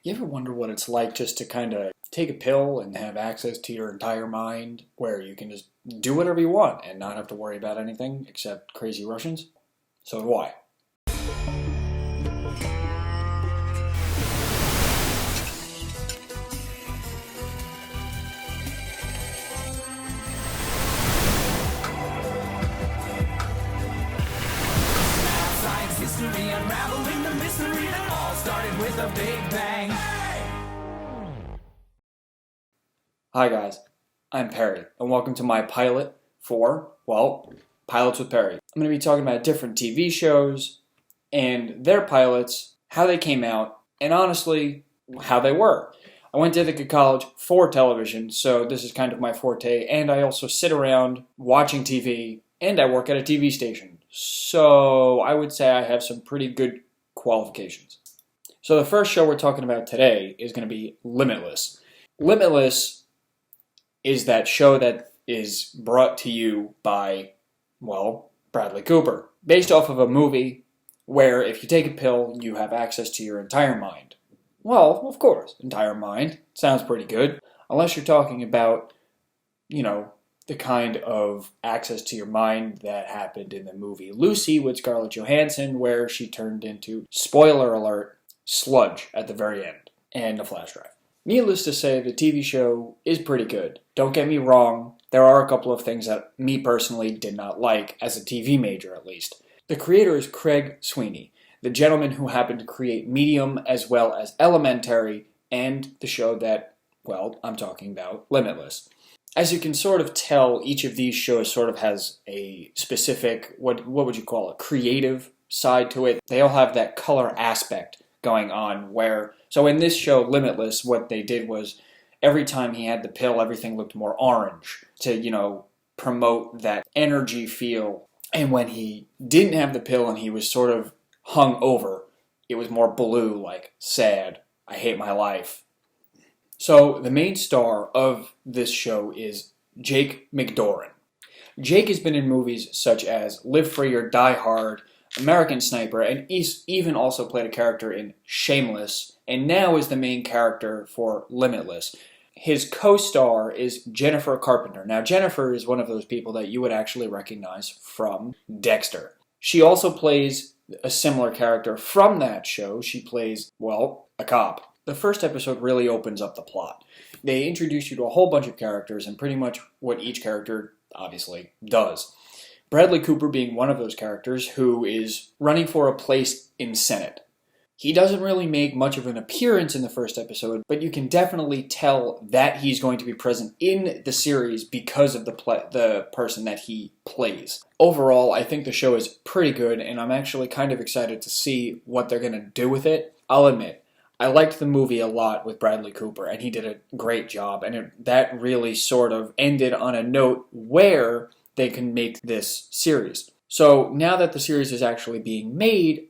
You ever wonder what it's like just to kind of take a pill and have access to your entire mind where you can just do whatever you want and not have to worry about anything except crazy Russians? So do I. History, unraveling the mystery that all started with a big bang. Hi guys, I'm Perry, and welcome to my pilot for, Pilots with Perry. I'm going to be talking about different TV shows and their pilots, how they came out, and honestly, how they were. I went to Ithaca College for television, so this is kind of my forte, and I also sit around watching TV, and I work at a TV station. So I would say I have some pretty good qualifications. So the first show we're talking about today is going to be Limitless. Limitless is that show that is brought to you by, Bradley Cooper. Based off of a movie where if you take a pill, you have access to your entire mind. Well, of course, entire mind. Sounds pretty good. Unless you're talking about, the kind of access to your mind that happened in the movie Lucy with Scarlett Johansson, where she turned into, spoiler alert, sludge at the very end, and a flash drive. Needless to say, the TV show is pretty good. Don't get me wrong, there are a couple of things that me personally did not like, as a TV major at least. The creator is Craig Sweeney, the gentleman who happened to create Medium as well as Elementary, and the show that, I'm talking about, Limitless. As you can sort of tell, each of these shows sort of has a specific, what would you call it, creative side to it. They all have that color aspect going on where, so in this show, Limitless, what they did was every time he had the pill, everything looked more orange to, promote that energy feel. And when he didn't have the pill and he was sort of hung over, it was more blue, like sad, I hate my life. So the main star of this show is Jake McDoran. Jake has been in movies such as Live Free or Die Hard, American Sniper, and he's even also played a character in Shameless, and now is the main character for Limitless. His co-star is Jennifer Carpenter. Now Jennifer is one of those people that you would actually recognize from Dexter. She also plays a similar character from that show. She plays, a cop. The first episode really opens up the plot. They introduce you to a whole bunch of characters and pretty much what each character, obviously, does. Bradley Cooper being one of those characters who is running for a place in Senate. He doesn't really make much of an appearance in the first episode, but you can definitely tell that he's going to be present in the series because of the person that he plays. Overall, I think the show is pretty good, and I'm actually kind of excited to see what they're going to do with it. I'll admit, I liked the movie a lot with Bradley Cooper, and he did a great job, and that really sort of ended on a note where they can make this series. So now that the series is actually being made,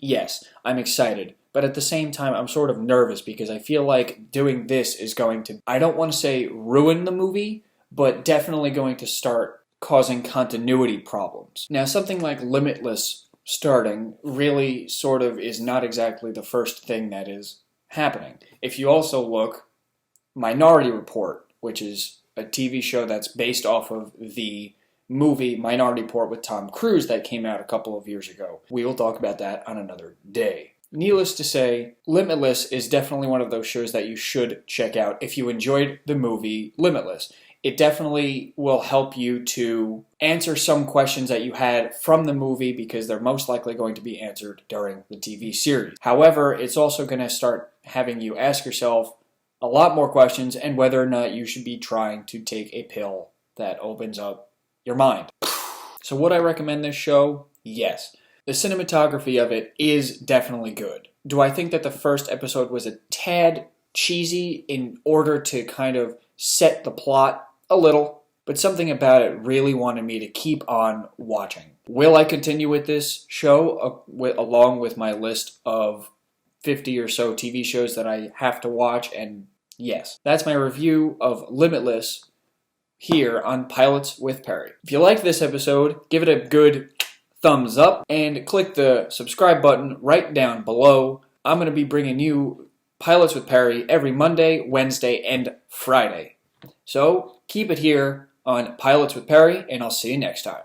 yes, I'm excited, but at the same time, I'm sort of nervous because I feel like doing this is going to, I don't want to say ruin the movie, but definitely going to start causing continuity problems. Now, something like Limitless starting really sort of is not exactly the first thing that is happening. If you also look, Minority Report, which is a TV show that's based off of the movie Minority Report with Tom Cruise that came out a couple of years ago. We will talk about that on another day. Needless to say, Limitless is definitely one of those shows that you should check out if you enjoyed the movie Limitless. It definitely will help you to answer some questions that you had from the movie because they're most likely going to be answered during the TV series. However, it's also going to start having you ask yourself a lot more questions and whether or not you should be trying to take a pill that opens up your mind. So would I recommend this show? Yes. The cinematography of it is definitely good. Do I think that the first episode was a tad cheesy in order to kind of set the plot? A little, but something about it really wanted me to keep on watching. Will I continue with this show along with my list of 50 or so TV shows that I have to watch? And yes, that's my review of Limitless here on Pilots with Perry. If you liked this episode, give it a good thumbs up and click the subscribe button right down below. I'm going to be bringing you Pilots with Perry every Monday, Wednesday, and Friday. So keep it here on Pilots with Perry, and I'll see you next time.